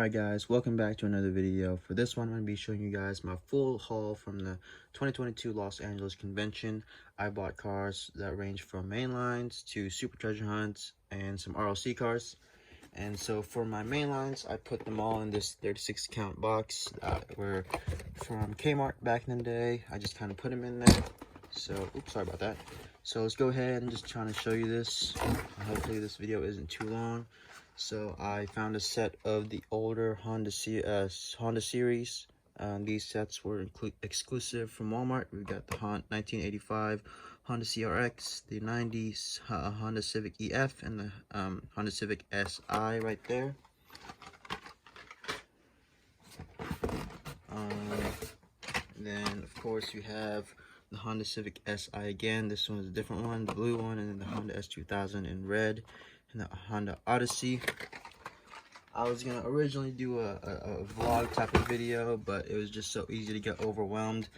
Alright guys, welcome back to another video. For this one, I'm going to be showing you guys my full haul from the 2022 Los Angeles convention. I bought cars that range from mainlines to super treasure hunts and some RLC cars. And so for my mainlines, I put them all in this 36 count box that were from Kmart back in the day. I just kind of put them in there. So, oops, sorry about that. So let's go ahead and just try to show you this. Hopefully this video isn't too long. So I found a set of the older Honda series. These sets were exclusive from Walmart. We've got the 1985 Honda CRX, the 90s Honda Civic EF, and the Honda Civic SI right there. Then of course you have the Honda Civic SI again. This one is a different one, the blue one, and then the Honda S2000 in red, and the Honda Odyssey. I was gonna originally do a vlog type of video, but it was just so easy to get overwhelmed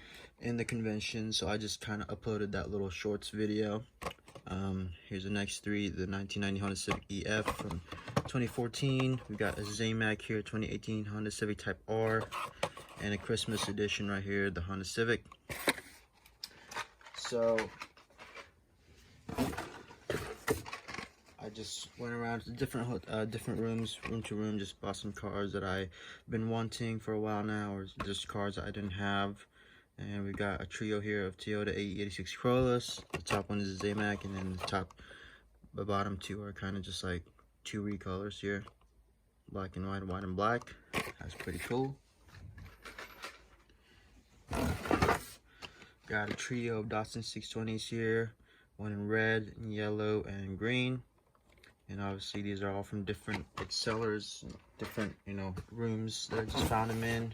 in the convention, so I just kind of uploaded that little shorts video. Here's the next three: the 1990 Honda Civic EF from 2014. We got a zmac here, 2018 Honda Civic Type R, and a Christmas edition right here, the Honda Civic. So I just went around to different rooms, room to room, just bought some cars that I've been wanting for a while now, or just cars that I didn't have. And we got a trio here of Toyota AE86 Corollas. The top one is a zmac, and then the bottom two are kind of just like two recolors here, black and white, white and black. That's pretty cool. Got a trio of Datsun 620s here, one in red, yellow, and green. And obviously these are all from different sellers, different, rooms that I just found them in.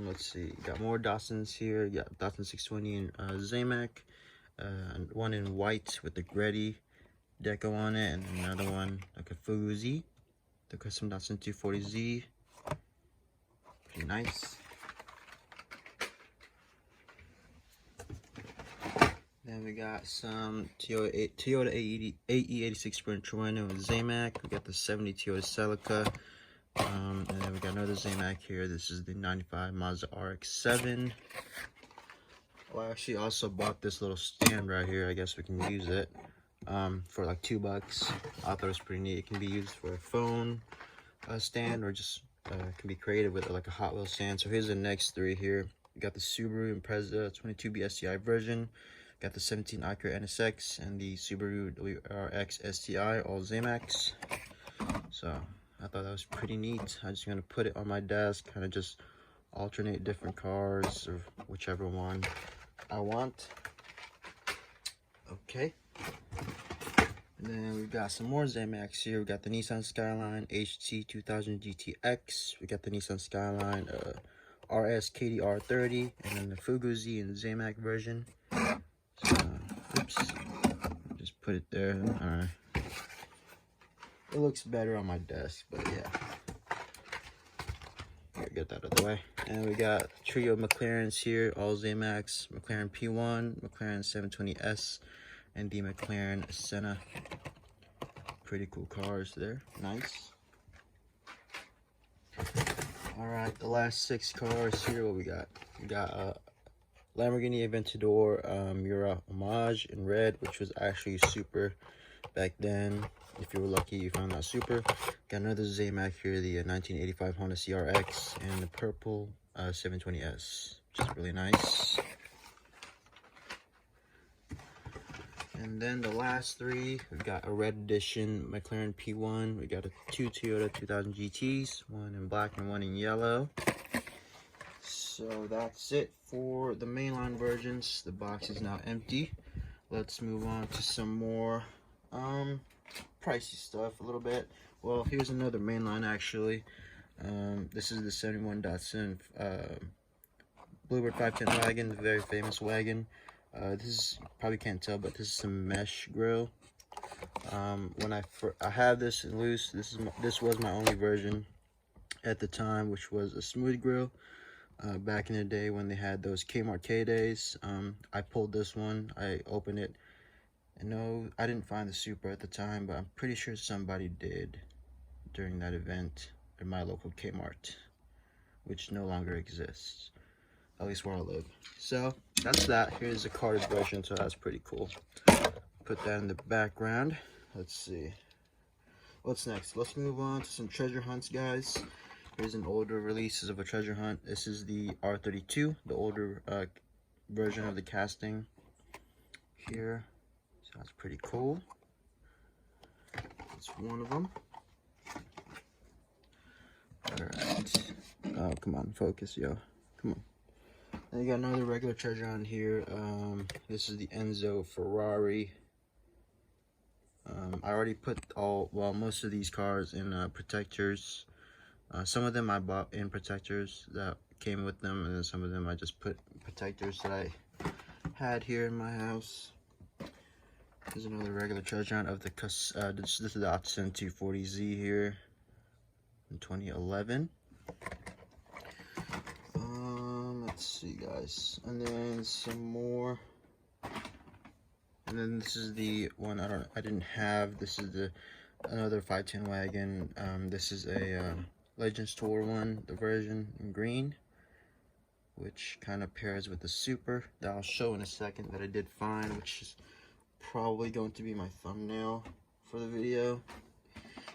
Let's see, got more Datsuns here. Got Datsun 620 in zmac, and one in white with the Greddy deco on it, and another one like a Fuzi, the custom Datsun 240Z. Pretty nice. Then we got some Toyota AE86 Sprint Trueno with zmac. We got the 70 Toyota Celica. And then we got another zmac here. This is the 95 Mazda RX-7. Well, I actually also bought this little stand right here. I guess we can use it for like $2. I thought it was pretty neat. It can be used for a phone stand, or just can be created with like a Hot Wheels stand. So here's the next three here. We got the Subaru Impreza 22B STI version. Got the 17 Acura NSX and the Subaru WRX STI, all zmacs. So I thought that was pretty neat. I'm just gonna put it on my desk, kind of just alternate different cars or whichever one I want. Okay. And then we've got some more zmacs here. We got the Nissan Skyline HT 2000 GTX. We got the Nissan Skyline RS KDR 30, and then the Fuguzi in the zmac version. Oops, just put it there. All right, it looks better on my desk, but yeah, get that out of the way. And we got trio McLarens here, all zmacs: McLaren P1, McLaren 720S, and the McLaren Senna. Pretty cool cars there, nice. All right, the last 6 cars here. What we got? We got Lamborghini Aventador Mura Homage in red, which was actually super back then. If you were lucky, you found that super. Got another zmac here, the 1985 Honda CRX, and the purple 720S, which is really nice. And then the last 3, we've got a red edition McLaren P1. We got 2 Toyota 2000 GTs, one in black and one in yellow. So that's it for the mainline versions. The box is now empty. Let's move on to some more pricey stuff a little bit. Well, here's another mainline actually. This is the 71 Datsun Bluebird 510 wagon, the very famous wagon. This is, you probably can't tell, but this is some mesh grill. When I have this in loose, this was my only version at the time, which was a smooth grill. Back in the day when they had those Kmart K days, I pulled this one. I opened it No, I didn't find the Supra at the time, but I'm pretty sure somebody did during that event at my local Kmart, which no longer exists, at least where I live. So that's that. Here's the carded version, so that's pretty cool. Put that in the background. Let's see what's next. Let's move on to some treasure hunts, guys. Here's an older release of a treasure hunt. This is the R32, the older version of the casting here. So that's pretty cool. That's one of them. Alright. Oh, come on, focus, yo. Come on. Then you got another regular treasure hunt here. This is the Enzo Ferrari. I already put most of these cars in protectors. Some of them I bought in protectors that came with them, and then some of them I just put protectors that I had here in my house. There's another regular treasure hunt of the this is the Datsun 240Z here in 2011. Let's see, guys, and then some more. And then this is the one I didn't have. This is another 510 wagon. This is a Legends Tour one, the version in green, which kind of pairs with the Super that I'll show in a second that I did find, which is probably going to be my thumbnail for the video.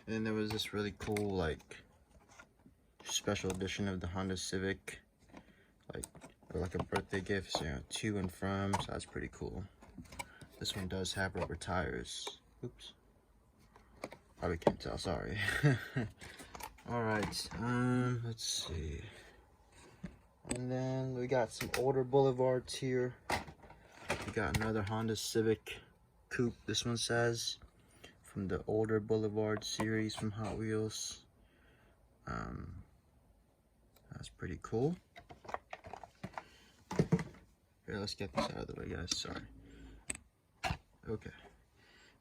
And then there was this really cool like special edition of the Honda Civic, like a birthday gift, so, you know, to and from, so that's pretty cool. This one does have rubber tires. Oops. Probably can't tell, sorry. Alright, let's see. And then we got some older boulevards here. We got another Honda Civic Coupe, this one says, from the older Boulevard series from Hot Wheels. That's pretty cool. Here, let's get this out of the way, guys, sorry. Okay.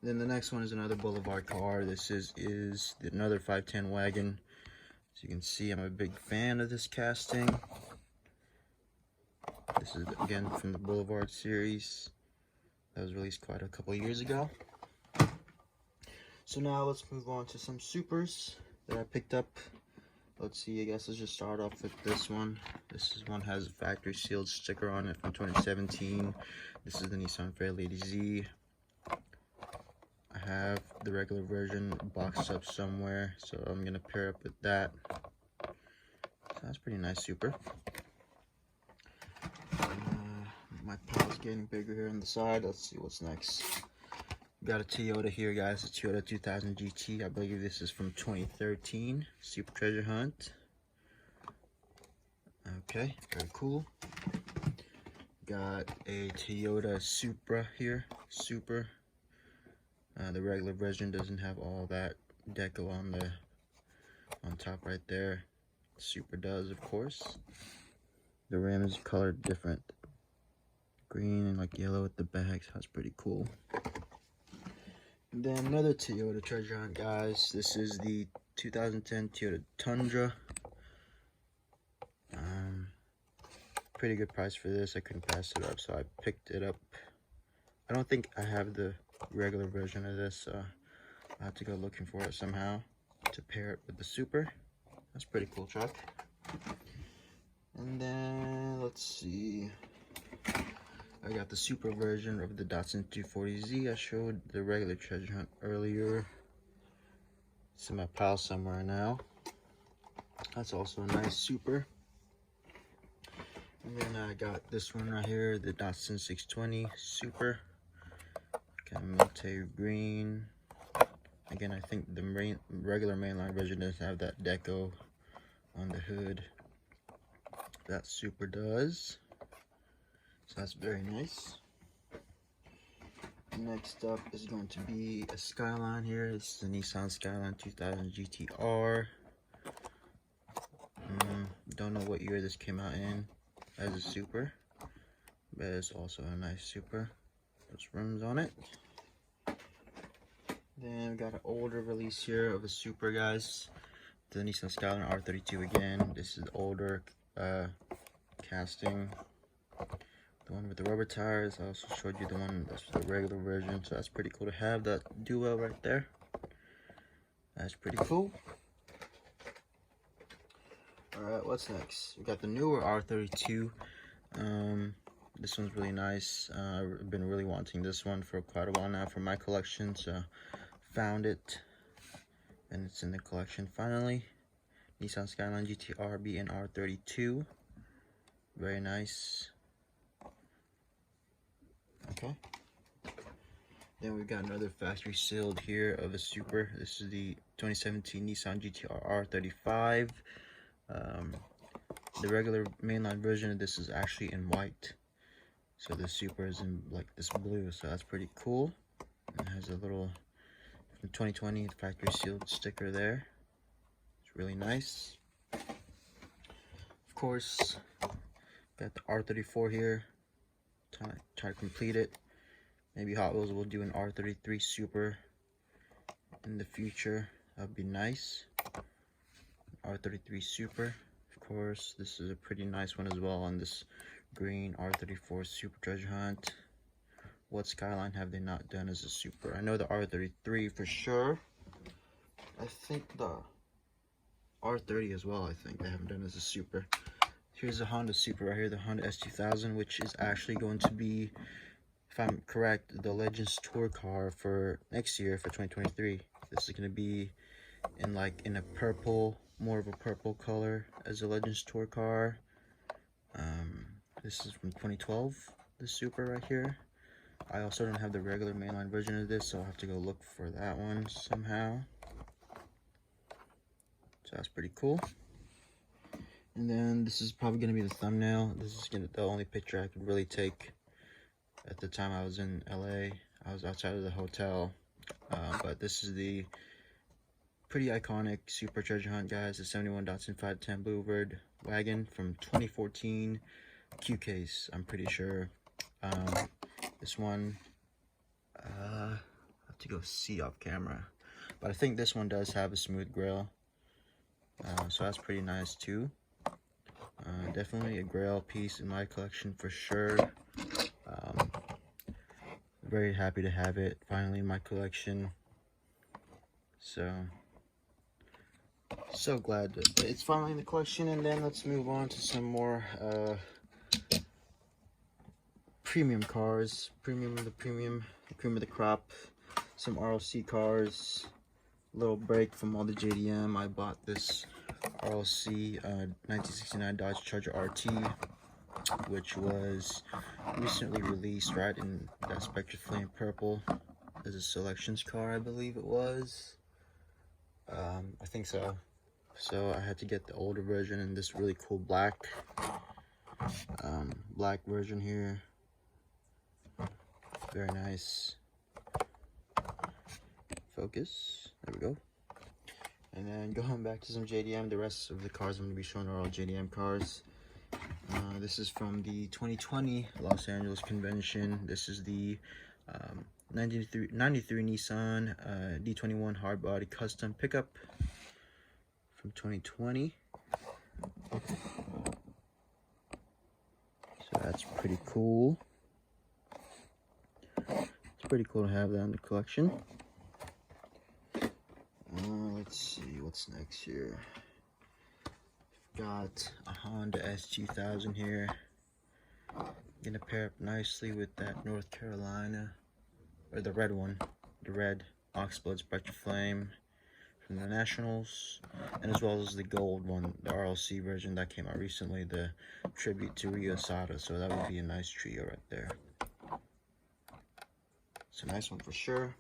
Then the next one is another Boulevard car. This is another 510 wagon. As you can see, I'm a big fan of this casting. This is, again, from the Boulevard series. That was released quite a couple years ago. So now let's move on to some Supers that I picked up. Let's see, I guess let's just start off with this one. This one has a factory sealed sticker on it from 2017. This is the Nissan Fairlady Z. I have the regular version boxed up somewhere, so I'm gonna pair up with that. So that's pretty nice Super. My pile's getting bigger here on the side. Let's see what's next. Got a Toyota here, guys. A Toyota 2000 GT. I believe this is from 2013. Super treasure hunt. Okay, very cool. Got a Toyota Supra here. Super. The regular version doesn't have all that deco on top right there. Super does, of course. The rim is colored different. Green and like yellow with the back. So that's pretty cool. And then another Toyota treasure hunt, guys. This is the 2010 Toyota Tundra. Pretty good price for this. I couldn't pass it up, so I picked it up. I don't think I have the regular version of this, so I have to go looking for it somehow to pair it with the Super. That's a pretty cool truck. And then let's see. I got the Super version of the Datsun 240Z. I showed the regular treasure hunt earlier. It's in my pile somewhere now. That's also a nice Super. And then I got this one right here, the Datsun 620 Super. Got military green. Again, I think the regular mainline version doesn't have that deco on the hood. That Super does. So that's very nice. Next up is going to be a Skyline here. This is a Nissan Skyline 2000 GTR. Don't know what year this came out in as a Super, but it's also a nice Super. There's rims on it. Then we got an older release here of a Super, guys. The Nissan Skyline R32 again. This is older casting. the one with the rubber tires. I also showed you the one that's the regular version, so that's pretty cool to have that duo right there. That's pretty cool. Alright, what's next? We got the newer R32. This one's really nice. I've been really wanting this one for quite a while now for my collection, so found it, and it's in the collection finally. Nissan Skyline GT-R BN R32. Very nice. Okay. Then we've got another factory sealed here of a Super. This is the 2017 Nissan GT-R R35. The regular mainline version of this is actually in white, so the Super is in like this blue, so that's pretty cool. It has a little 2020 factory sealed sticker there. It's really nice. Of course, got the R34 here. Try to complete it. Maybe Hot Wheels will do an R33 Super in the future. That'd be nice. R33 Super. Of course, this is a pretty nice one as well on this green R34 Super Treasure Hunt. What Skyline have they not done as a Super? I know the R33 for sure. I think the R30 as well, I think they haven't done as a Super. Here's a Honda Super right here, the Honda S2000, which is actually going to be, if I'm correct, the Legends Tour car for next year, for 2023. This is going to be in a purple, more of a purple color as a Legends Tour car. This is from 2012, the Super right here. I also don't have the regular mainline version of this, so I'll have to go look for that one somehow. So that's pretty cool. And then this is probably going to be the thumbnail. This is the only picture I could really take at the time I was in LA. I was outside of the hotel. But this is the pretty iconic Super Treasure Hunt, guys. The 71 Datsun 510 Bluebird wagon from 2014 Q case, I'm pretty sure. This one, I have to go see off camera. But I think this one does have a smooth grille. So that's pretty nice too. Definitely a Grail piece in my collection for sure. Very happy to have it finally in my collection. So glad that it's finally in the collection. And then let's move on to some more premium cars. Premium of the cream of the crop. Some RLC cars. Little break from all the JDM. I bought this RLC 1969 Dodge Charger RT, which was recently released right in that Spectre Flame Purple as a selections car, I believe it was. I think so. So I had to get the older version and this really cool black version here. Very nice. Focus. There we go. And then going back to some JDM, the rest of the cars I'm going to be showing are all JDM cars. This is from the 2020 Los Angeles convention. This is the 93 Nissan D21 hard body custom pickup from 2020. So that's pretty cool. It's pretty cool to have that in the collection. Let's see what's next here. Got a Honda S2000 here. Gonna pair up nicely with that North Carolina, or the red one, the red Oxblood Spectre Flame from the Nationals, and as well as the gold one, the RLC version that came out recently, the tribute to Rio Sada. So that would be a nice trio right there. It's a nice one for sure.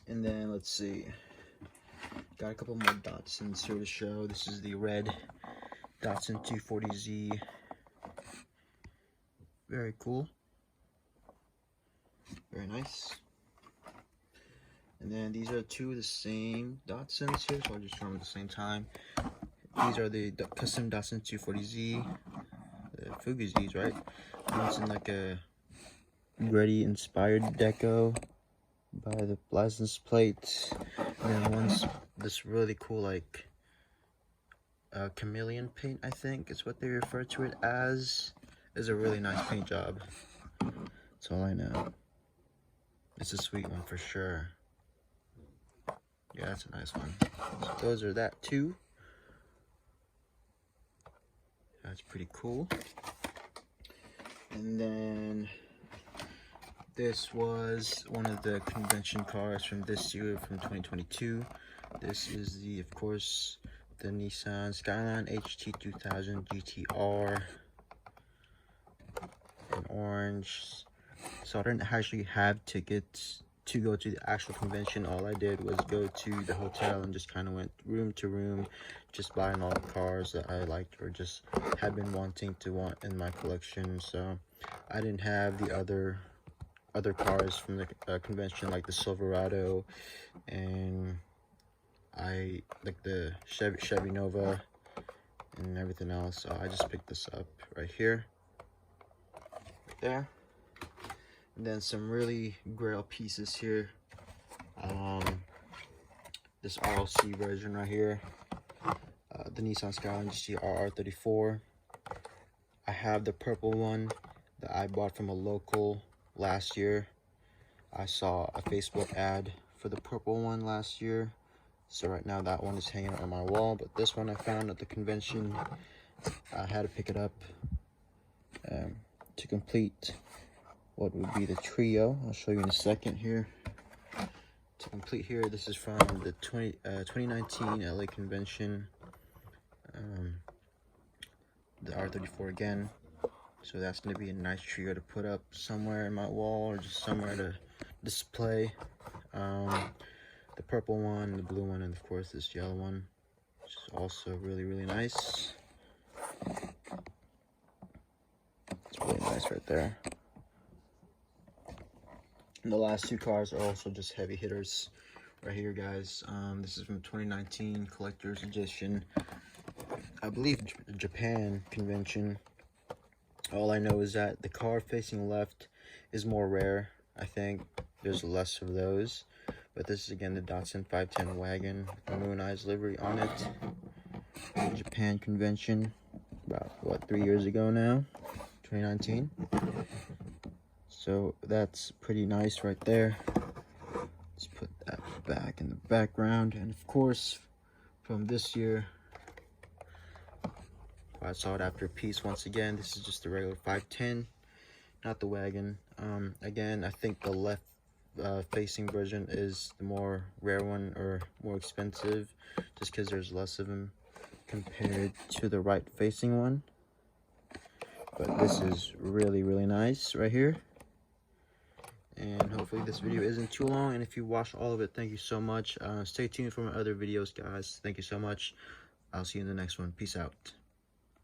And then let's see. Got a couple more Datsuns here to show. This is the red Datsun 240Z. Very cool. Very nice. And then these are two of the same Datsuns here, so I'll just show them at the same time. These are the custom Datsun 240Z. The Fugazi's, right? One's in like a Gritty inspired deco by the license plate. And then one's this really cool, like chameleon paint, I think is what they refer to it as. It's a really nice paint job. That's all I know. It's a sweet one for sure. Yeah, that's a nice one. So those are that too. That's pretty cool. And then this was one of the convention cars from this year, from 2022. This is the, of course, the Nissan Skyline HT 2000 GTR in orange. So I didn't actually have tickets to go to the actual convention. All I did was go to the hotel and just kind of went room to room, just buying all the cars that I liked or just had been wanting to want in my collection. So I didn't have the other cars from the convention, like the Silverado, and I like the Chevy Nova and everything else. So I just picked this up right here, right there. And then some really Grail pieces here. This RLC version right here, the Nissan Skyline GTR R34. I have the purple one that I bought from a local last year. I saw a Facebook ad for the purple one last year, so right now that one is hanging on my wall. But this one I found at the convention. I had to pick it up to complete what would be the trio. I'll show you in a second here. To complete here, this is from the 2019 LA convention. The R34 again. So that's going to be a nice trio to put up somewhere in my wall or just somewhere to display. The purple one, the blue one, and of course this yellow one, which is also really, really nice. It's really nice right there. And the last two cars are also just heavy hitters right here, guys. This is from 2019 Collector's Edition. I believe Japan convention. All I know is that the car facing left is more rare. I think there's less of those. But this is again the Datsun 510 wagon, Moon Eyes livery on it. The Japan convention, about what, 3 years ago now, 2019. So that's pretty nice right there. Let's put that back in the background. And of course, from this year, I saw it after a piece once again. This is just the regular 510, not the wagon. Again, I think the left facing version is the more rare one or more expensive, just because there's less of them compared to the right facing one. But this is really, really nice right here. And hopefully this video isn't too long, and if you watched all of it, thank you so much. Stay tuned for my other videos, guys. Thank you so much. I'll see you in the next one. Peace out.